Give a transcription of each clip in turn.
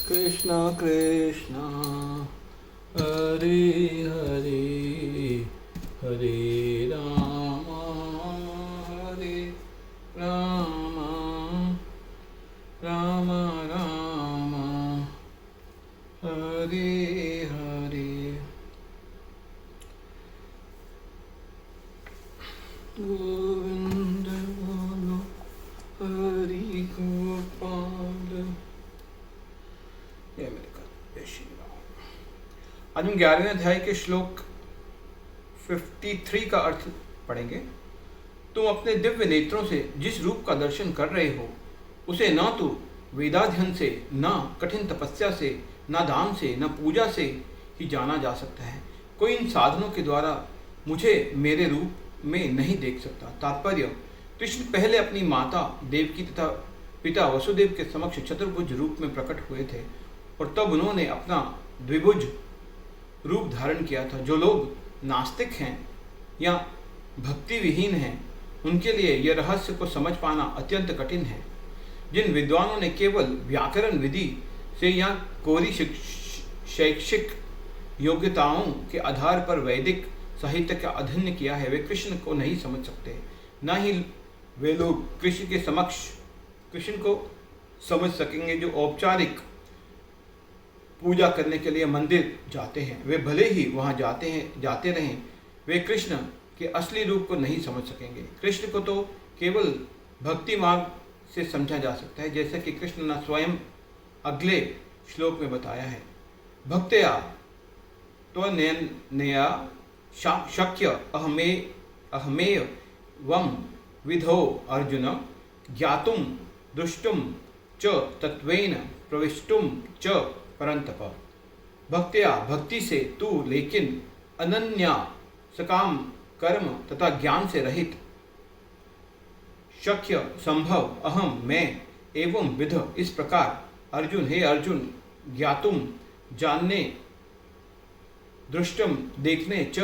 कृष्णा कृष्णा हरे हरे हरे राम राम राम हरे हरे। गोविंद बोलो हरि गोपाल। ये मेरे का जय श्री राम। आज हम 11वें अध्याय के श्लोक 53 का अर्थ पढ़ेंगे। तुम अपने दिव्य नेत्रों से जिस रूप का दर्शन कर रहे हो उसे न तो वेदाध्ययन से, न कठिन तपस्या से, न दान से, न पूजा से ही जाना जा सकता है। कोई इन साधनों के द्वारा मुझे मेरे रूप में नहीं देख सकता। तात्पर्य, कृष्ण पहले अपनी माता देवकी तथा पिता वसुदेव के समक्ष चतुर्भुज रूप में प्रकट हुए थे और तब उन्होंने अपना द्विभुज रूप धारण किया था। जो लोग नास्तिक हैं या भक्ति विहीन हैं उनके लिए यह रहस्य को समझ पाना अत्यंत कठिन है। जिन विद्वानों ने केवल व्याकरण विधि से या कोरी शैक्षिक योग्यताओं के आधार पर वैदिक साहित्य का अध्ययन किया है वे कृष्ण को नहीं समझ सकते। न ही वे लोग कृष्ण के समक्ष कृष्ण को समझ सकेंगे जो औपचारिक पूजा करने के लिए मंदिर जाते हैं। वे भले ही वहाँ जाते रहें, वे कृष्ण के असली रूप को नहीं समझ सकेंगे। कृष्ण को तो केवल भक्ति मार्ग से समझा जा सकता है, जैसा कि कृष्ण ने स्वयं अगले श्लोक में बताया है। भक्त्या त्वनया शक्य अहमेय वम विधो अर्जुन ज्ञातुम दृष्टुम च तत्वेन प्रविष्टुम च परंतप। भक्त्या भक्ति से तू, लेकिन अनन्या सकाम कर्म तथा ज्ञान से रहित, शक्य संभव अहम मैं एवं विध इस प्रकार अर्जुन, हे अर्जुन, ज्ञातुम जानने, दृष्टुम देखने, च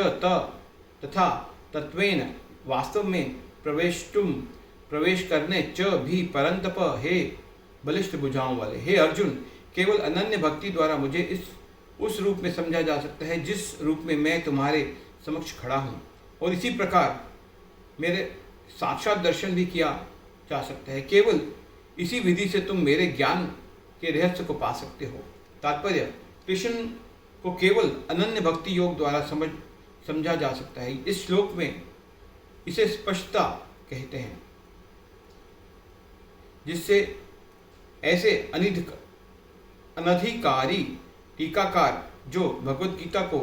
तथा तत्वेन वास्तव में, प्रवेष्टुम प्रवेश करने, च भी परंतप हे बलिष्ठ भुजाओं वाले। हे अर्जुन, केवल अनन्य भक्ति द्वारा मुझे उस रूप में समझा जा सकता है जिस रूप में मैं तुम्हारे समक्ष खड़ा हूँ, और इसी प्रकार मेरे साक्षात दर्शन भी किया जा सकता है। केवल इसी विधि से तुम मेरे ज्ञान के रहस्य को पा सकते हो। तात्पर्य, कृष्ण को केवल अनन्य भक्ति योग द्वारा समझा जा सकता है। इस श्लोक में इसे स्पष्टता कहते हैं, जिससे ऐसे अनधिकारी टीकाकार जो भगवत गीता को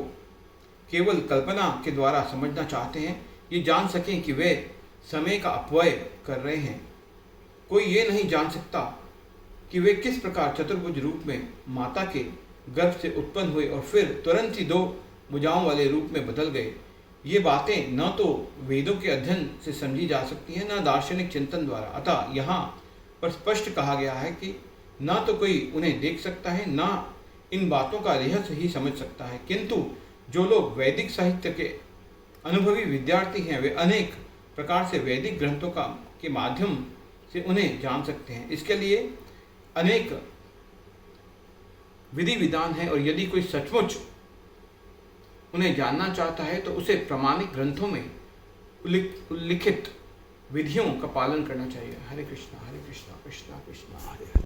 केवल कल्पना के द्वारा समझना चाहते हैं, ये जान सकें कि वे समय का अपव्यय कर रहे हैं। कोई ये नहीं जान सकता कि वे किस प्रकार चतुर्भुज रूप में माता के गर्भ से उत्पन्न हुए और फिर तुरंत ही 2 भुजाओं वाले रूप में बदल गए। ये बातें न तो वेदों के अध्ययन से समझी जा सकती हैं, न दार्शनिक चिंतन द्वारा। अतः यहाँ पर स्पष्ट कहा गया है कि न तो कोई उन्हें देख सकता है, न इन बातों का रहस्य ही समझ सकता है, किंतु जो लोग वैदिक साहित्य के अनुभवी विद्यार्थी हैं वे अनेक प्रकार से वैदिक ग्रंथों के माध्यम से उन्हें जान सकते हैं। इसके लिए अनेक विधि विधान है, और यदि कोई सचमुच उन्हें जानना चाहता है तो उसे प्रामाणिक ग्रंथों में उल्लिखित विधियों का पालन करना चाहिए। हरे कृष्णा कृष्णा कृष्णा हरे हरे।